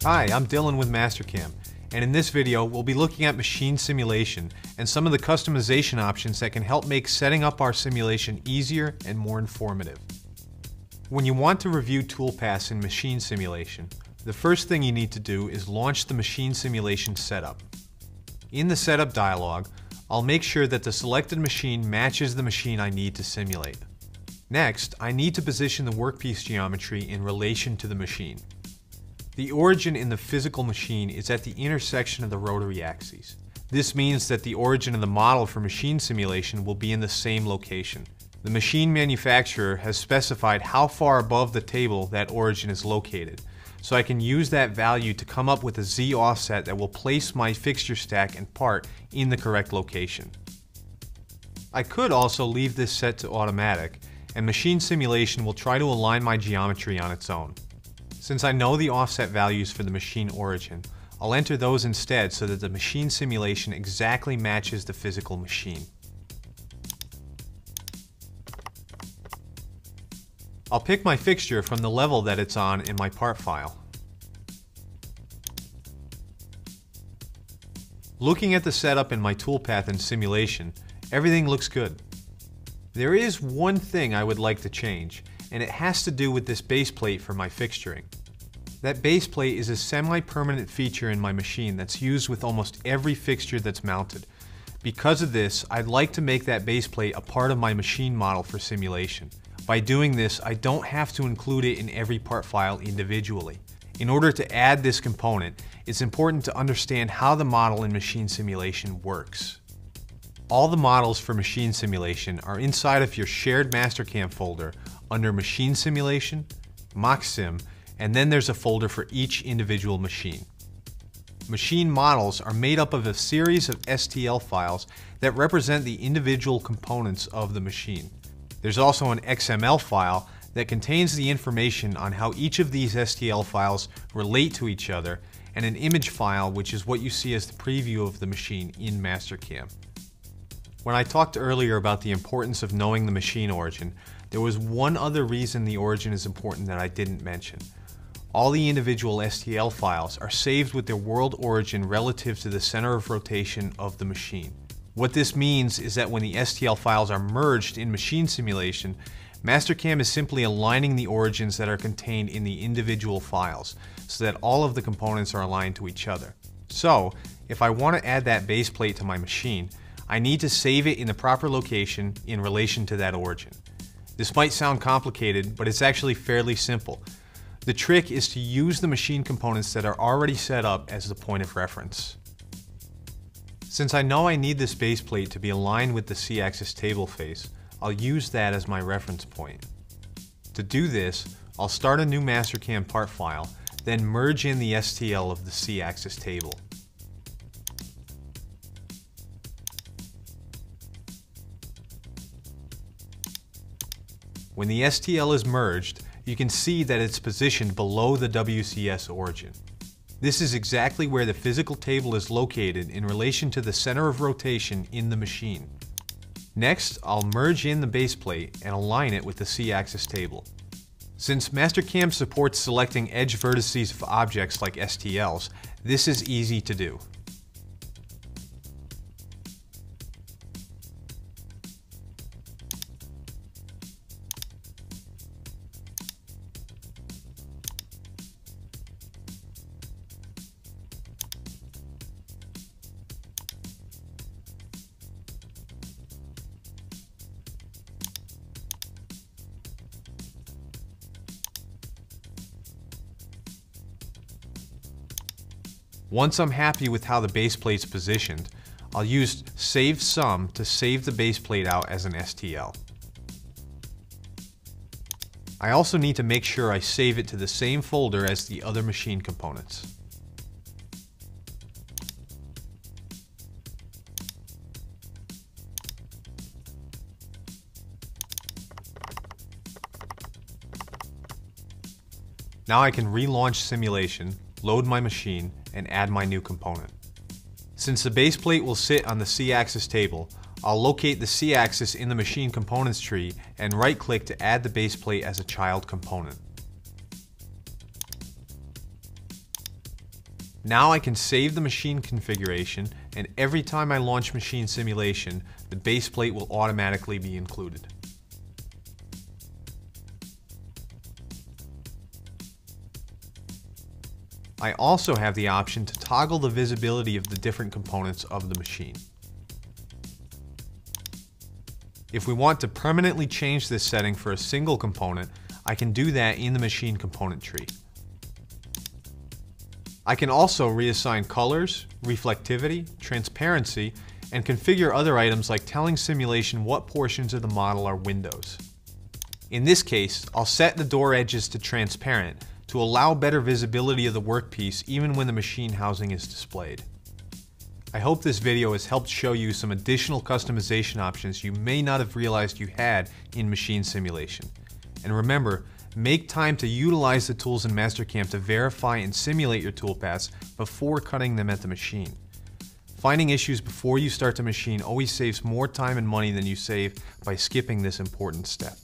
Hi, I'm Dylan with Mastercam, and in this video we'll be looking at machine simulation and some of the customization options that can help make setting up our simulation easier and more informative. When you want to review toolpaths in machine simulation, the first thing you need to do is launch the machine simulation setup. In the setup dialog, I'll make sure that the selected machine matches the machine I need to simulate. Next, I need to position the workpiece geometry in relation to the machine. The origin in the physical machine is at the intersection of the rotary axes. This means that the origin of the model for machine simulation will be in the same location. The machine manufacturer has specified how far above the table that origin is located, so I can use that value to come up with a Z offset that will place my fixture stack and part in the correct location. I could also leave this set to automatic, and machine simulation will try to align my geometry on its own. Since I know the offset values for the machine origin, I'll enter those instead so that the machine simulation exactly matches the physical machine. I'll pick my fixture from the level that it's on in my part file. Looking at the setup in my toolpath and simulation, everything looks good. There is one thing I would like to change, and it has to do with this base plate for my fixturing. That base plate is a semi-permanent feature in my machine that's used with almost every fixture that's mounted. Because of this, I'd like to make that base plate a part of my machine model for simulation. By doing this, I don't have to include it in every part file individually. In order to add this component, it's important to understand how the model in machine simulation works. All the models for machine simulation are inside of your shared Mastercam folder under Machine Simulation, MockSim, and then there's a folder for each individual machine. Machine models are made up of a series of STL files that represent the individual components of the machine. There's also an XML file that contains the information on how each of these STL files relate to each other, and an image file, which is what you see as the preview of the machine in Mastercam. When I talked earlier about the importance of knowing the machine origin, there was one other reason the origin is important that I didn't mention. All the individual STL files are saved with their world origin relative to the center of rotation of the machine. What this means is that when the STL files are merged in machine simulation, Mastercam is simply aligning the origins that are contained in the individual files so that all of the components are aligned to each other. So, if I want to add that base plate to my machine, I need to save it in the proper location in relation to that origin. This might sound complicated, but it's actually fairly simple. The trick is to use the machine components that are already set up as the point of reference. Since I know I need this base plate to be aligned with the C-axis table face, I'll use that as my reference point. To do this, I'll start a new Mastercam part file, then merge in the STL of the C-axis table. When the STL is merged, you can see that it's positioned below the WCS origin. This is exactly where the physical table is located in relation to the center of rotation in the machine. Next, I'll merge in the base plate and align it with the C-axis table. Since Mastercam supports selecting edge vertices of objects like STLs, this is easy to do. Once I'm happy with how the base plate's positioned, I'll use Save Sum to save the base plate out as an STL. I also need to make sure I save it to the same folder as the other machine components. Now I can relaunch simulation, load my machine, and add my new component. Since the base plate will sit on the C-axis table, I'll locate the C-axis in the machine components tree and right-click to add the base plate as a child component. Now I can save the machine configuration, and every time I launch machine simulation, the base plate will automatically be included. I also have the option to toggle the visibility of the different components of the machine. If we want to permanently change this setting for a single component, I can do that in the machine component tree. I can also reassign colors, reflectivity, transparency, and configure other items like telling simulation what portions of the model are windows. In this case, I'll set the door edges to transparent to allow better visibility of the workpiece even when the machine housing is displayed. I hope this video has helped show you some additional customization options you may not have realized you had in machine simulation. And remember, make time to utilize the tools in Mastercam to verify and simulate your toolpaths before cutting them at the machine. Finding issues before you start the machine always saves more time and money than you save by skipping this important step.